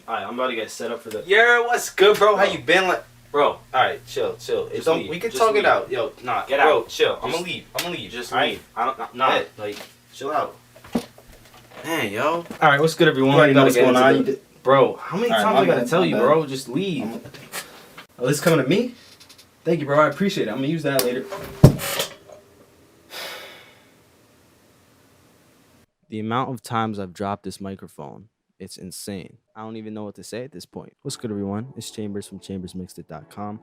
Alright, I'm about to get set up for the. Yeah, what's good, bro? How you been? Like, Bro, alright, chill. We can Just talk leave. it out. Yo, nah, Get bro, out. chill. I'm Just- gonna leave. Just Alright? leave. I don't. Nah, Bet. like. Chill out. Man, yo. Alright, what's good, everyone? You already know what's Gotta going get on. into Bro, how many Alright, times my I gotta bad, tell my you, bad. bro? Just leave. Oh, this coming to me? Thank you, bro. I appreciate it. I'm gonna use that later. The amount of times I've dropped this microphone, it's insane. I don't even know what to say at this point. What's good, everyone? It's Chambers from chambersmixedit.com.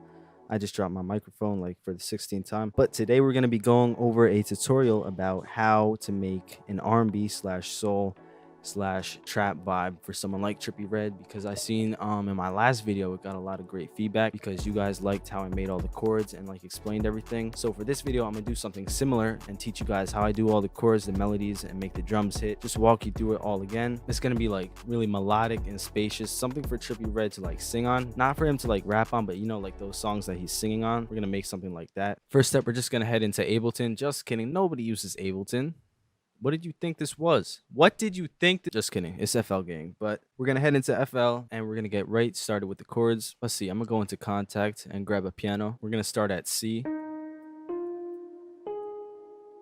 I just dropped my microphone like for the 16th time. But today we're going to be going over a tutorial about how to make an R&B slash soul slash trap vibe for someone like Trippie Redd, because I seen in my last video it got a lot of great feedback because you guys liked how I made all the chords and like explained everything. So for this video I'm gonna do something similar and teach you guys how I do all the chords, the melodies, and make the drums hit. Just walk you through it all again. It's gonna be like really melodic and spacious, something for Trippie Redd to like sing on, not for him to like rap on, but you know, like those songs that he's singing on. We're gonna make something like that. First step, we're just gonna head into Ableton. Just kidding, nobody uses Ableton. What did you think this was? What did you think? Just kidding. It's FL Gang. But we're going to head into FL and we're going to get right started with the chords. Let's see. I'm going to go into Contact and grab a piano. We're going to start at C.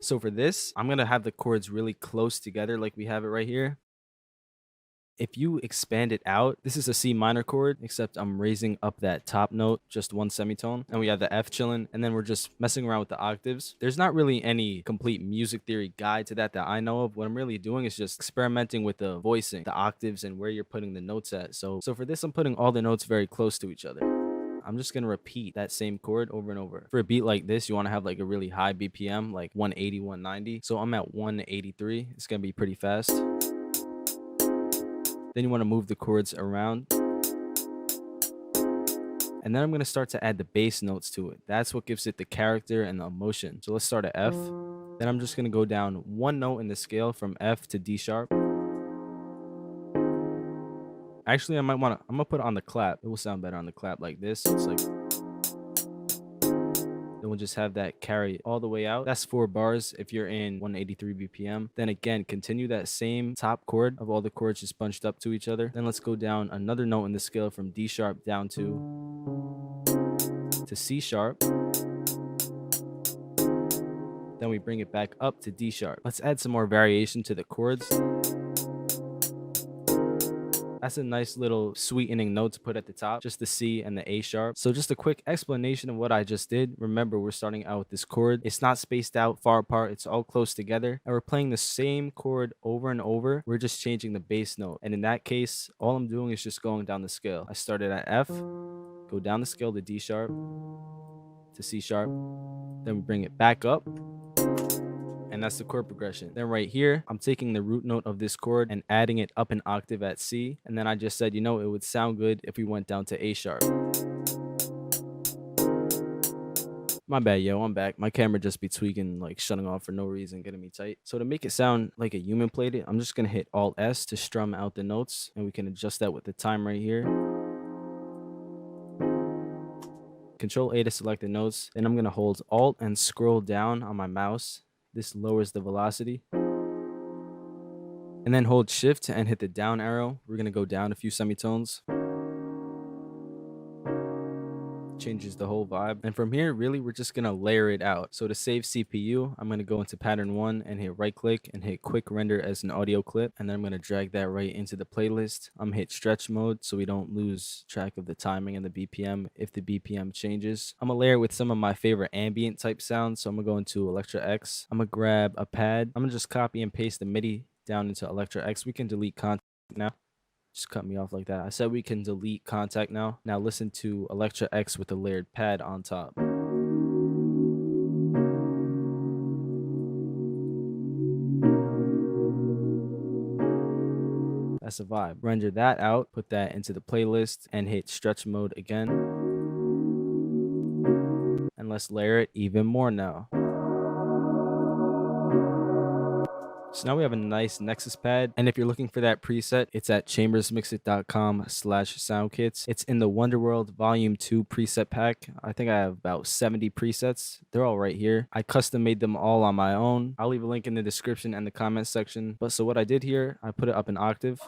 So for this, I'm going to have the chords really close together like we have it right here. If you expand it out, this is a C minor chord, except I'm raising up that top note, just one semitone, and we have the F chilling, and then we're just messing around with the octaves. There's not really any complete music theory guide to that I know of. What I'm really doing is just experimenting with the voicing, the octaves, and where you're putting the notes at. So for this, I'm putting all the notes very close to each other. I'm just going to repeat that same chord over and over. For a beat like this, you want to have like a really high BPM, like 180, 190. So I'm at 183. It's going to be pretty fast. Then you want to move the chords around. And then I'm going to start to add the bass notes to it. That's what gives it the character and the emotion. So let's start at F. Then I'm just going to go down one note in the scale from F to D sharp. Actually, I'm going to put it on the clap. It will sound better on the clap like this. It's like... Then we'll just have that carry all the way out. That's 4 bars if you're in 183 BPM. Then again, continue that same top chord of all the chords just bunched up to each other. Then let's go down another note in the scale from D sharp down to C sharp. Then we bring it back up to D sharp. Let's add some more variation to the chords. That's a nice little sweetening note to put at the top, just the C and the A sharp. So just a quick explanation of what I just did. Remember, we're starting out with this chord. It's not spaced out far apart. It's all close together. And we're playing the same chord over and over. We're just changing the bass note. And in that case, all I'm doing is just going down the scale. I started at F, go down the scale to D sharp, to C sharp. Then we bring it back up. And that's the chord progression. Then right here, I'm taking the root note of this chord and adding it up an octave at C. And then I just said, you know, it would sound good if we went down to A sharp. My bad, yo, I'm back. My camera just be tweaking, like shutting off for no reason, getting me tight. So to make it sound like a human played it, I'm just gonna hit Alt S to strum out the notes, and we can adjust that with the time right here. Control A to select the notes. Then I'm gonna hold Alt and scroll down on my mouse. This lowers the velocity. And then hold Shift and hit the down arrow. We're going to go down a few semitones. Changes the whole vibe. And from here, really, we're just going to layer it out. So to save CPU, I'm going to go into pattern 1 and hit right click and hit quick render as an audio clip. And then I'm going to drag that right into the playlist. I'm going to hit stretch mode so we don't lose track of the timing and the BPM if the BPM changes. I'm going to layer it with some of my favorite ambient type sounds. So I'm going to go into Electra X. I'm going to grab a pad. I'm going to just copy and paste the MIDI down into Electra X. We can delete content now. Just cut me off like that. I said we can delete contact now. Now listen to Electra X with a layered pad on top. That's a vibe. Render that out, put that into the playlist, and hit stretch mode again. And let's layer it even more now. So now we have a nice Nexus pad, and if you're looking for that preset, it's at chambersmixedit.com/soundkits. It's in the Wonderworld Volume 2 preset pack. I think I have about 70 presets. They're all right here. I custom made them all on my own. I'll leave a link in the description and the comment section. But so what I did here, I put it up an octave.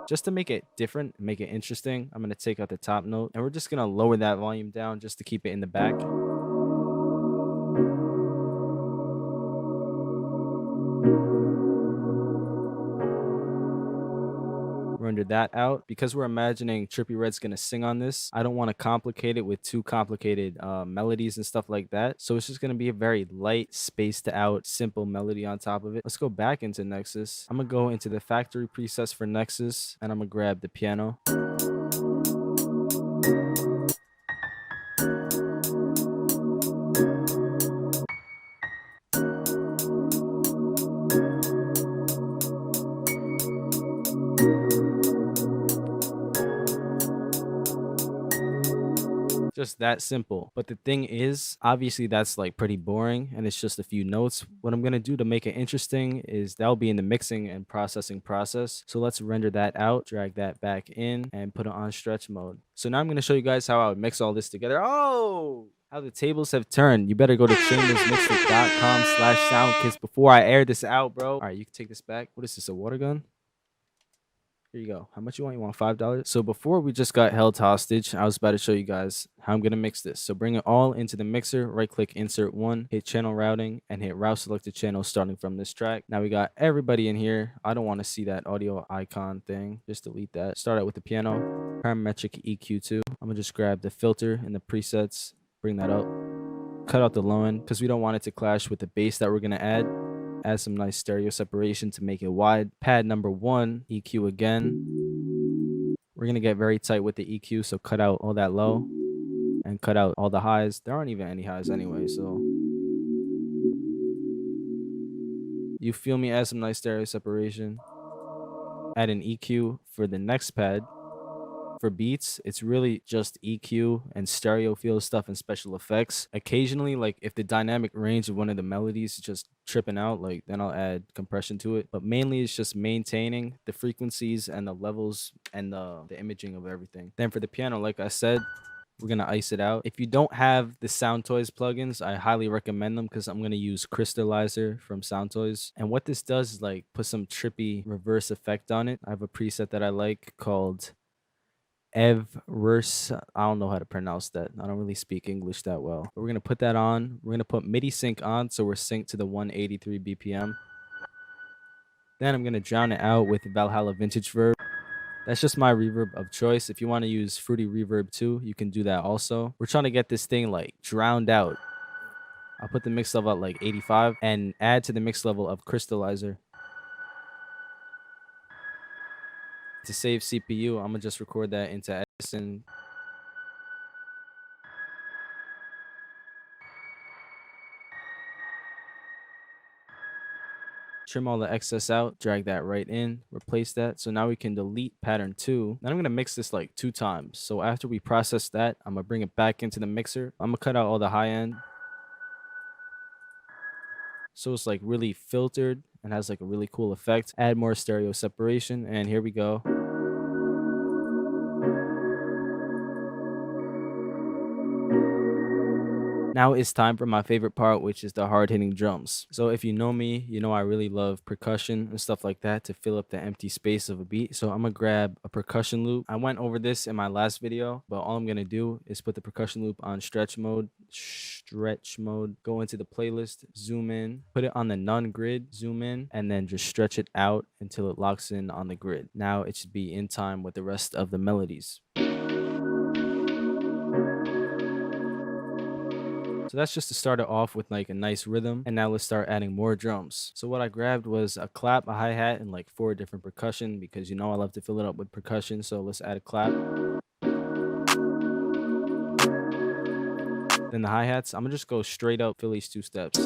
Just to make it different, make it interesting, I'm gonna take out the top note and we're just gonna lower that volume down just to keep it in the back. Render that out. Because we're imagining Trippie Red's gonna sing on this, I don't want to complicate it with too complicated melodies and stuff like that. So it's just gonna be a very light, spaced out, simple melody on top of it. Let's go back into Nexus. I'm gonna go into the factory presets for Nexus and I'm gonna grab the piano. Just that simple. But the thing is, obviously that's like pretty boring and it's just a few notes. What I'm going to do to make it interesting is that'll be in the mixing and processing process. So let's render that out, drag that back in and put it on stretch mode. So now I'm going to show you guys how I would mix all this together. Oh, how the tables have turned. You better go to chambersmixedit.com/soundkits before I air this out, bro. All right, you can take this back. What is this, a water gun? Here you go. How much you want? You want $5? So before we just got held hostage, I was about to show you guys how I'm going to mix this. So bring it all into the mixer, right click insert one, hit channel routing and hit route selected channel starting from this track. Now we got everybody in here. I don't want to see that audio icon thing. Just delete that. Start out with the piano, parametric EQ2. I'm going to just grab the filter in the presets, bring that up, cut out the low end because we don't want it to clash with the bass that we're going to add. Add some nice stereo separation to make it wide. Pad number 1, EQ again. We're going to get very tight with the EQ, so cut out all that low and cut out all the highs. There aren't even any highs anyway, so you feel me? Add some nice stereo separation. Add an EQ for the next pad. For beats, it's really just EQ and stereo field stuff and special effects. Occasionally, like if the dynamic range of one of the melodies is just tripping out, like then I'll add compression to it. But mainly it's just maintaining the frequencies and the levels and the imaging of everything. Then for the piano, like I said, we're going to ice it out. If you don't have the Soundtoys plugins, I highly recommend them because I'm going to use Crystallizer from Soundtoys. And what this does is like put some trippy reverse effect on it. I have a preset that I like called Evverse. I don't know how to pronounce that. I don't really speak English that well. But we're going to put that on. We're going to put MIDI sync on so we're synced to the 183 BPM. Then I'm going to drown it out with Valhalla Vintage Verb. That's just my reverb of choice. If you want to use Fruity Reverb too, you can do that also. We're trying to get this thing like drowned out. I'll put the mix level at like 85 and add to the mix level of Crystallizer. To save CPU, I'm gonna just record that into Edison. Trim all the excess out, drag that right in, replace that. So now we can delete pattern 2. Then I'm gonna mix this like 2 times. So after we process that, I'm gonna bring it back into the mixer. I'm gonna cut out all the high end. So it's like really filtered and has like a really cool effect. Add more stereo separation, and here we go. Now it's time for my favorite part, which is the hard-hitting drums. So if you know me, you know I really love percussion and stuff like that to fill up the empty space of a beat. So I'm gonna grab a percussion loop. I went over this in my last video, but all I'm gonna do is put the percussion loop on stretch mode, go into the playlist, zoom in, put it on the none grid, zoom in, and then just stretch it out until it locks in on the grid. Now it should be in time with the rest of the melodies. So that's just to start it off with like a nice rhythm. And now let's start adding more drums. So what I grabbed was a clap, a hi-hat, and like 4 different percussion because you know I love to fill it up with percussion. So let's add a clap. Then the hi-hats, I'm gonna just go straight up Philly's 2 steps.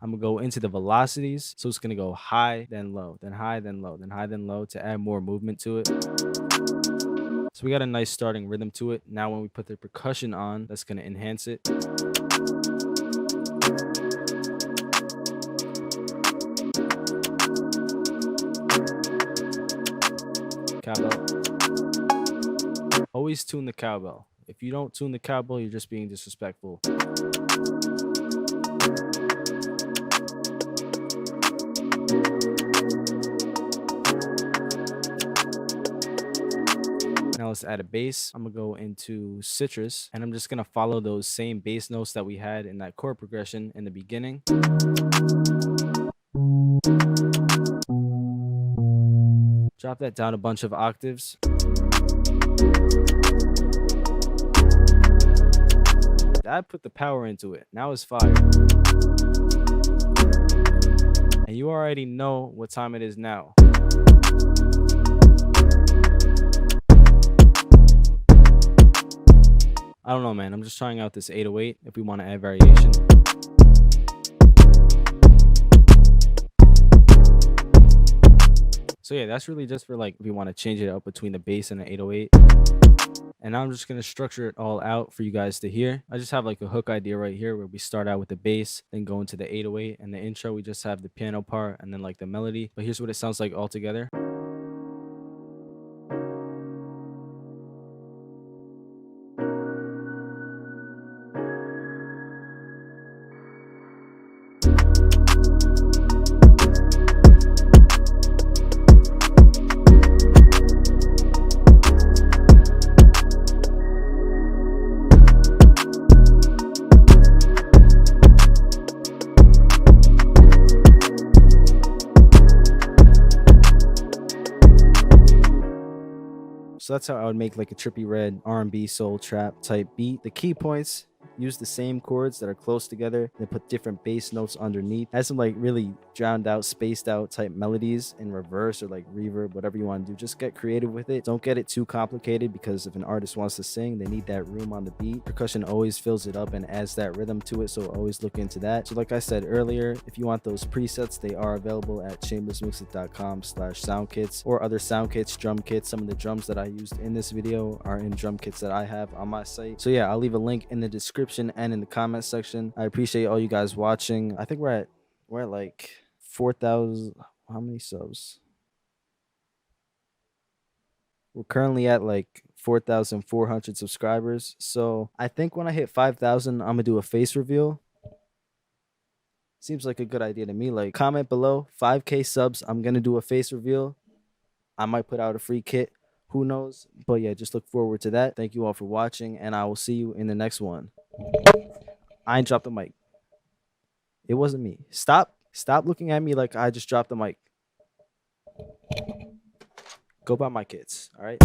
I'm gonna go into the velocities. So it's gonna go high, then low, then high, then low, then high, then low to add more movement to it. So we got a nice starting rhythm to it. Now when we put the percussion on, that's gonna enhance it. Cowbell. Always tune the cowbell. If you don't tune the cowbell, you're just being disrespectful. Now let's add a bass. I'm gonna go into citrus and I'm just gonna follow those same bass notes that we had in that chord progression in the beginning. Drop that down a bunch of octaves. That put the power into it. Now it's fire. And you already know what time it is now. I don't know, man. I'm just trying out this 808 if we want to add variation. So yeah, that's really just for like if you want to change it up between the bass and the 808. And now I'm just going to structure it all out for you guys to hear. I just have like a hook idea right here where we start out with the bass, then go into the 808, and the intro we just have the piano part and then like the melody. But here's what it sounds like all together. So that's how I would make like a Trippie Red R&B soul trap type beat. The key points: use the same chords that are close together, then put different bass notes underneath. Add some like really drowned out, spaced out type melodies in reverse or like reverb, whatever you want to do. Just get creative with it. Don't get it too complicated, because if an artist wants to sing, they need that room on the beat. Percussion always fills it up and adds that rhythm to it, so always look into that. So like I said earlier, if you want those presets, they are available at chambersmixedit.com/sound kits or other sound kits, drum kits. Some of the drums that I used in this video are in drum kits that I have on my site. So yeah, I'll leave a link in the description and in the comment section. I appreciate all you guys watching. I think we're at like 4,000. How many subs? We're currently at like 4,400 subscribers. So I think when I hit 5,000, I'm gonna do a face reveal. Seems like a good idea to me. Like, comment below, 5K subs, I'm gonna do a face reveal. I might put out a free kit, who knows? But yeah, just look forward to that. Thank you all for watching, and I will see you in the next one. I ain't dropped the mic. It wasn't me. Stop looking at me like I just dropped the mic. Go buy my kits, all right?